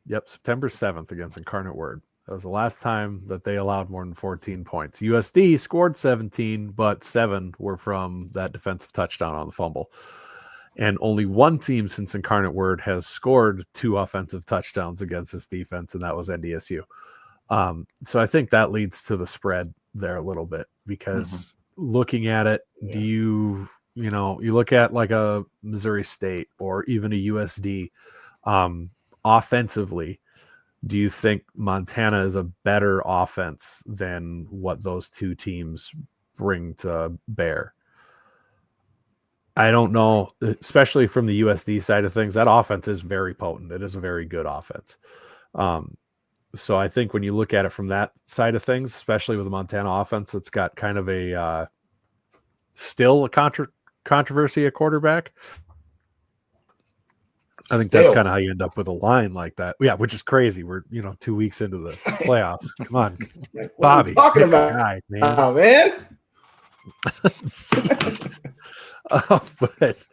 Yep, September 7th against Incarnate Word. That was the last time that they allowed more than 14 points. USD scored 17, but 7 were from that defensive touchdown on the fumble. And only one team since Incarnate Word has scored 2 offensive touchdowns against this defense, and that was NDSU. So I think that leads to the spread there a little bit because looking at it, do you look at like a Missouri State or even a USD offensively, do you think Montana is a better offense than what those two teams bring to bear? I don't know, especially from the USD side of things. That offense is very potent. It is a very good offense. So I think when you look at it from that side of things, especially with the Montana offense, it's got kind of a still a controversy at quarterback. I think that's kind of how you end up with a line like that. Yeah, which is crazy. We're 2 weeks into the playoffs. Come on, Like, Bobby. Talking about guy, man. Oh man. But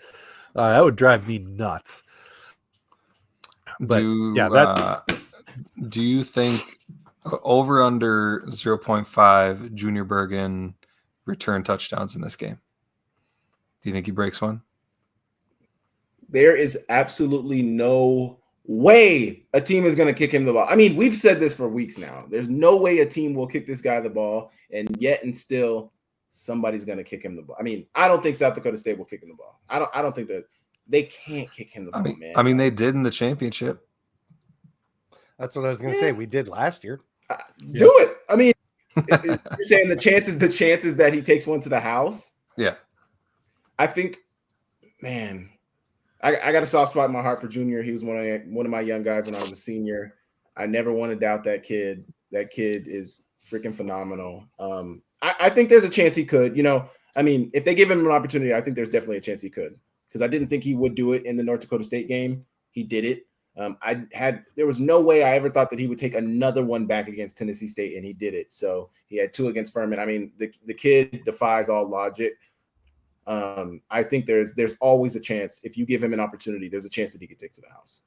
that would drive me nuts. But do you think over under 0.5 Junior Bergen return touchdowns in this game? Do you think he breaks one? There is absolutely no way a team is going to kick him the ball. I mean, we've said this for weeks now. There's no way a team will kick this guy the ball, and yet and still somebody's going to kick him the ball. I mean, I don't think South Dakota State will kick him the ball. I don't think that they can't kick him the ball, man. I mean, they did in the championship. That's what I was going to say. We did last year. Do it. I mean, you're saying the chances that he takes one to the house. Yeah. I think, man, I got a soft spot in my heart for Junior. He was one of my young guys when I was a senior. I never want to doubt that kid. That kid is freaking phenomenal. I think there's a chance he could. I mean, if they give him an opportunity, I think there's definitely a chance he could. Because I didn't think he would do it in the North Dakota State game. He did it. There was no way I ever thought that he would take another one back against Tennessee State, and he did it. So he had 2 against Furman. I mean, the kid defies all logic. I think there's always a chance if you give him an opportunity. There's a chance that he could take to the house.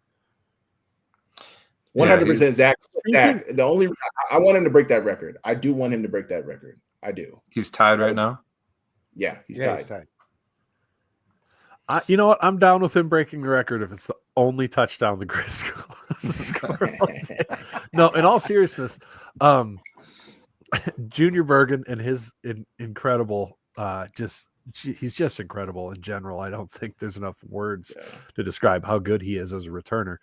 100%. Zach. The only I want him to break that record. I do want him to break that record. I do. He's tied right now. Yeah, he's tied. He's tied. You know what? I'm down with him breaking the record if it's the only touchdown the Grizz score. No, in all seriousness, Junior Bergen and his incredible, he's just incredible in general. I don't think there's enough words to describe how good he is as a returner.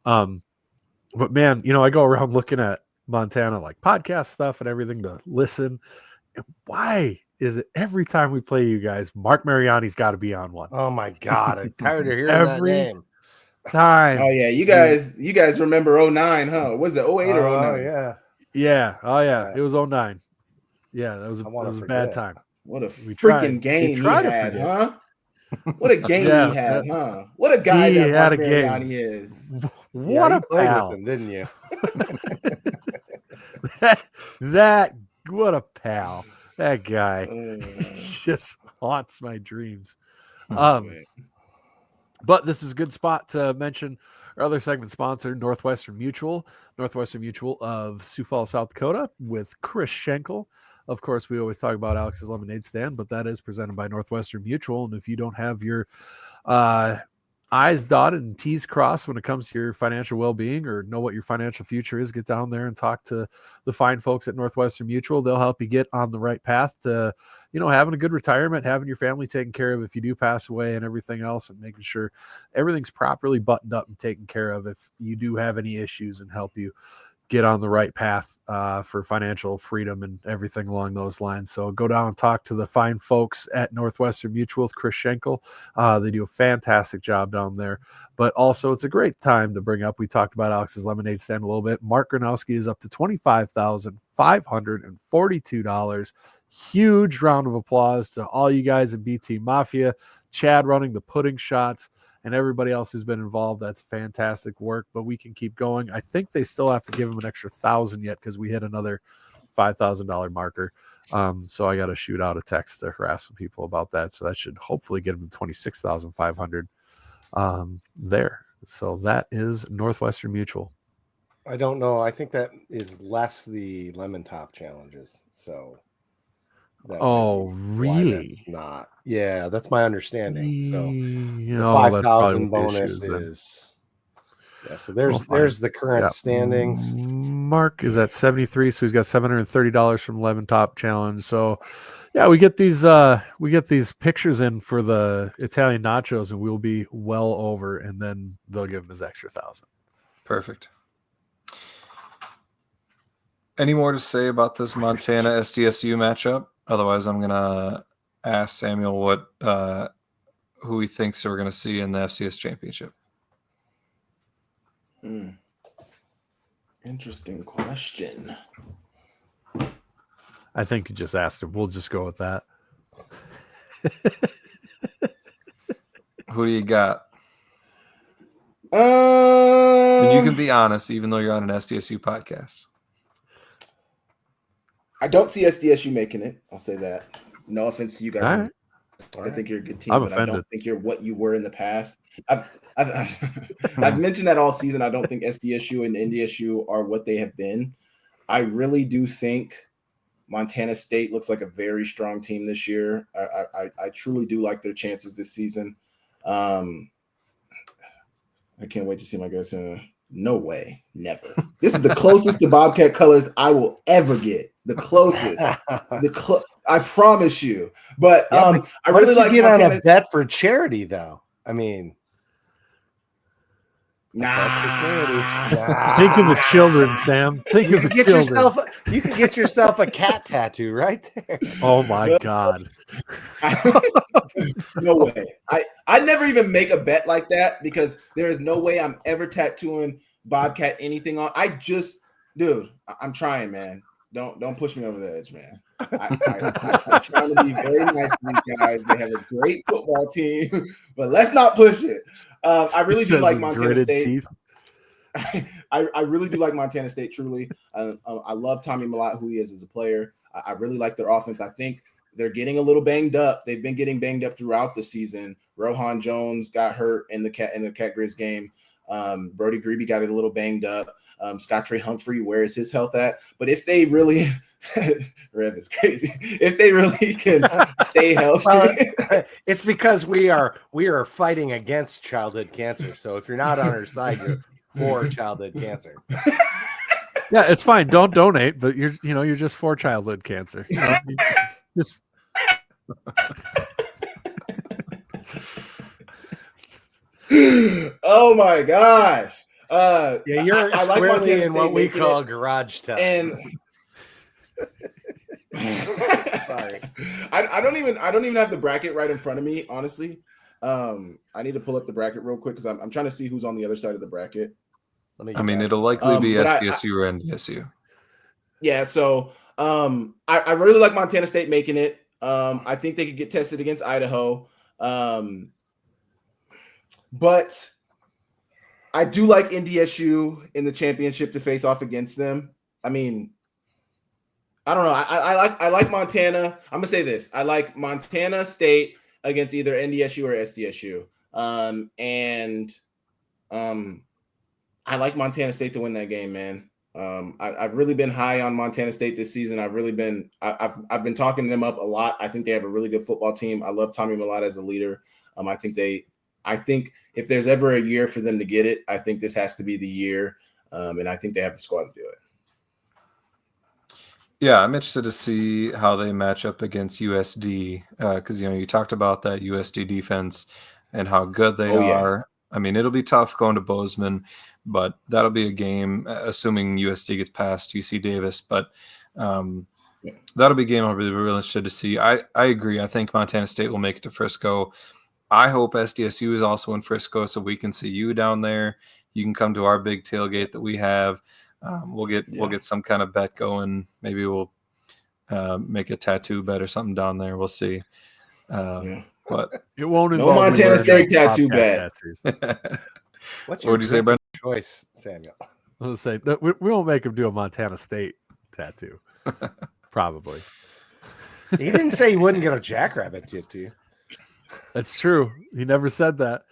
But man, I go around looking at Montana like podcast stuff and everything to listen. And why is it every time we play you guys, Mark Mariani's got to be on one? Oh my God, I'm tired of hearing every that name. Time. Oh yeah, you guys remember 09, huh? Was it 08 or 09? Oh yeah. Yeah. Oh yeah. It was 09. Yeah, that was a bad time. What a freaking game he had, huh? What a game he had, huh? What a guy that Mark Mariani is. What a pal. With him, didn't you? What a pal. That guy just haunts my dreams. But this is a good spot to mention our other segment sponsor, Northwestern Mutual of Sioux Falls, South Dakota, with Chris Schenkel. Of course, we always talk about Alex's Lemonade Stand, but that is presented by Northwestern Mutual. And if you don't have your I's dotted and T's crossed when it comes to your financial well-being or know what your financial future is, get down there and talk to the fine folks at Northwestern Mutual. They'll help you get on the right path to, having a good retirement, having your family taken care of if you do pass away and everything else, and making sure everything's properly buttoned up and taken care of if you do have any issues, and help you get on the right path for financial freedom and everything along those lines. So go down and talk to the fine folks at Northwestern Mutual with Chris Schenkel. They do a fantastic job down there. But also, it's a great time to bring up, we talked about Alex's Lemonade Stand a little bit. Mark Gronowski is up to $25,542. Huge round of applause to all you guys in BT Mafia, Chad running the pudding shots, and everybody else who's been involved. That's fantastic work, but we can keep going. I think they still have to give him an extra $1,000 yet, because we hit another $5,000 marker. So I got to shoot out a text to harass some people about that. So that should hopefully get him to 26,500 there. So that is Northwestern Mutual. I don't know. I think that is less the lemon top challenges. So. Really? Not. Yeah, that's my understanding. So the 5,000 bonus is. Yeah, so there's the current standings. Mark is at 73, so he's got $730 from Lemon Top Challenge. So yeah, we get these pictures in for the Italian nachos, and we'll be well over, and then they'll give him his extra 1,000. Perfect. Any more to say about this Montana SDSU matchup? Otherwise, I'm gonna ask Samuel what who he thinks we're gonna see in the FCS championship. Interesting question. I think you just asked him. We'll just go with that. Who do you got? And you can be honest, even though you're on an SDSU podcast. I don't see SDSU making it. I'll say that. No offense to you guys. Right. I think you're a good team, I'm but offended. I don't think you're what you were in the past. I've mentioned that all season. I don't think SDSU and NDSU are what they have been. I really do think Montana State looks like a very strong team this year. I truly do like their chances this season. I can't wait to see my guys. No way, never. This is the closest to Bobcat colors I will ever get. The closest. I promise you. But I really like get Montana. On a bet for charity, though. I mean, nah. Think of the children, Sam. Think of the children. You can get yourself a cat tattoo right there. Oh my God. No way. I never even make a bet like that, because there is no way I'm ever tattooing Bobcat anything on. Dude, I'm trying, man. Don't push me over the edge, man. I'm trying to be very nice to these guys. They have a great football team, but let's not push it. I really do like Montana State. I really do like Montana State, truly. I love Tommy Mellott, who he is as a player. I really like their offense. I think they're getting a little banged up. They've been getting banged up throughout the season. Rohan Jones got hurt in the Cat Grizz game. Brody Grebe got it a little banged up. Scott Trey Humphrey, where is his health at? But if they really, Rev is crazy. If they really can stay healthy, it's because we are fighting against childhood cancer. So if you're not on our side, you're for childhood cancer. Yeah, it's fine. Don't donate, but you're just for childhood cancer. Just. Oh my gosh. You're squarely in what we call garage time. And sorry, I don't even have the bracket right in front of me, honestly. I need to pull up the bracket real quick, because I'm trying to see who's on the other side of the bracket. It'll likely be SDSU or NDSU. Yeah, so I really like Montana State making it. I think they could get tested against Idaho. But I do like NDSU in the championship to face off against them. I mean, I don't know. I like Montana. I'm gonna say this. I like Montana State against either NDSU or SDSU. I like Montana State to win that game, man. I've really been high on Montana State this season. I've been talking them up a lot. I think they have a really good football team. I love Tommy Mellott as a leader. I think they I think if there's ever a year for them to get it, I think this has to be the year, and I think they have the squad to do it. Yeah, I'm interested to see how they match up against USD because you talked about that USD defense and how good they are. I mean, it'll be tough going to Bozeman, but that'll be a game, assuming USD gets past UC Davis. But that'll be a game I'll be really interested to see. I agree. I think Montana State will make it to Frisco. I hope SDSU is also in Frisco so we can see you down there. You can come to our big tailgate that we have. We'll get some kind of bet going. Maybe we'll make a tattoo bet or something down there. We'll see. But it won't involve no Montana State tattoo bet. What's your say, Brent? Choice, Samuel? Let's say we won't make him do a Montana State tattoo. Probably. He didn't say he wouldn't get a jackrabbit tattoo. That's true. He never said that.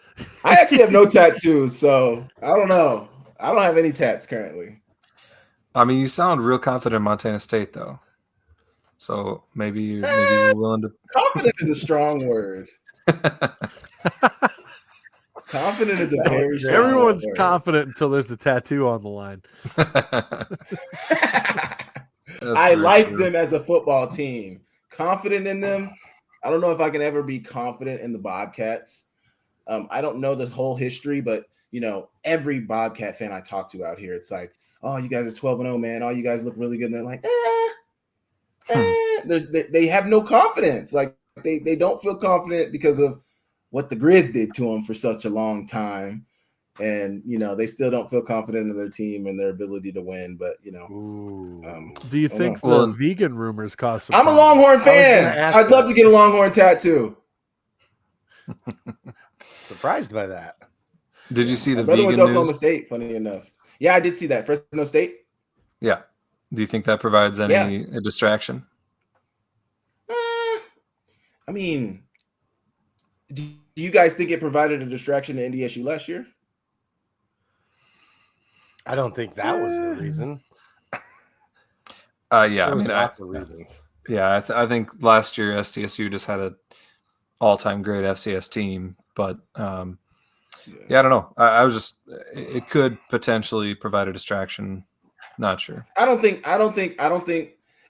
I actually have no tattoos, so I don't know. I don't have any tats currently. I mean, you sound real confident in Montana State, though. So maybe you're willing to. Confident is a strong word. Confident is a very strong Everyone's word. confident until there's a tattoo on the line. I like them as a football team. Confident in them. I don't know if I can ever be confident in the Bobcats. I don't know the whole history, but every Bobcat fan I talk to out here, it's like, oh, you guys are 12-0, man. Oh, you guys look really good. And they're like, they have no confidence. Like they don't feel confident because of what the Grizz did to them for such a long time. And, they still don't feel confident in their team and their ability to win. But, do you think the vegan rumors cause some I'm a Longhorn fan. I'd love to get a Longhorn tattoo. Surprised by that. Did you see the vegan news? Oklahoma State, funny enough. Yeah, I did see that. Fresno State? Yeah. Do you think that provides any distraction? I mean, do you guys think it provided a distraction to NDSU last year? I don't think that was the reason. Yeah, lots of reasons. Yeah, I think last year SDSU just had an all-time great FCS team, but I don't know. I was just it could potentially provide a distraction. Not sure. I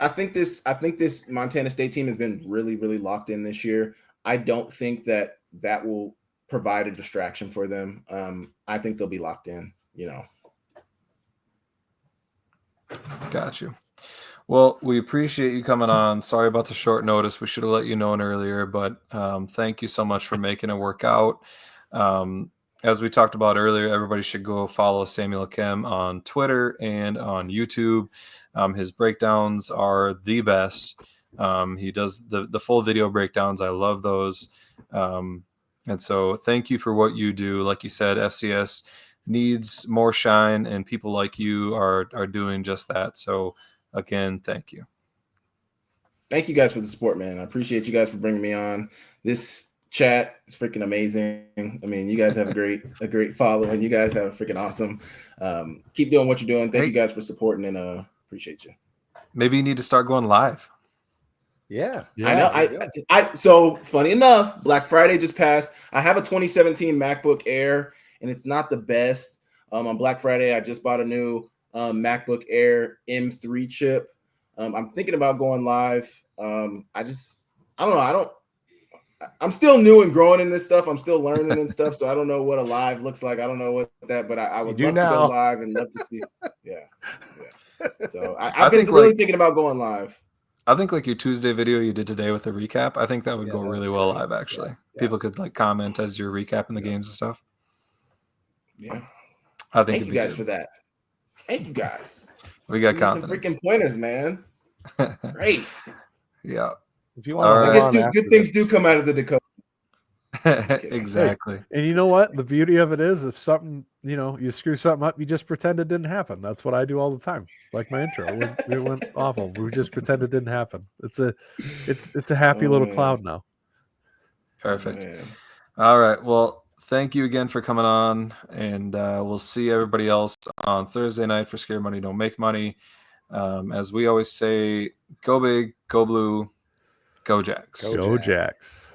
think this Montana State team has been really, really locked in this year. I don't think that will provide a distraction for them. I think they'll be locked in. Got you. Well, we appreciate you coming on. Sorry about the short notice. We should have let you know earlier, but thank you so much for making it work out. As we talked about earlier, everybody should go follow Samuel Akem on Twitter and on YouTube. His breakdowns are the best. He does the full video breakdowns. I love those. And so thank you for what you do. Like you said, FCS needs more shine, and people like you are doing just that. So again, thank you. Thank you guys for the support, man. I appreciate you guys for bringing me on. This chat is freaking amazing. I mean, you guys have a great following. You guys have freaking awesome. Keep doing what you're doing. Thank you guys for supporting, and appreciate you. Maybe you need to start going live. Yeah. I know. So funny enough, Black Friday just passed. I have a 2017 MacBook Air, and it's not the best. On Black Friday, I just bought a new MacBook Air M3 chip. I'm thinking about going live. I don't know. I'm still new and growing in this stuff. I'm still learning and stuff. So I don't know what a live looks like. I don't know what that, but I would love to go live and love to see. Yeah. So I've been really thinking about going live. I think like your Tuesday video you did today with the recap, I think that would go really well live, actually. Yeah. People could like comment as you're recapping the games and stuff. Yeah. I think Thank you guys for that. Thank you guys. We got confidence. Some freaking pointers, man. Great. Yeah. If you want, I guess good things do come out of the Dakota. Exactly. And you know what? The beauty of it is, if something, you screw something up, you just pretend it didn't happen. That's what I do all the time. Like my intro, it went awful. We just pretend it didn't happen. It's a happy little cloud now. Perfect. All right. Well, thank you again for coming on, and we'll see everybody else on Thursday night for Scare Money, Don't Make Money. As we always say, go big, go blue, go Jacks. Go Jacks.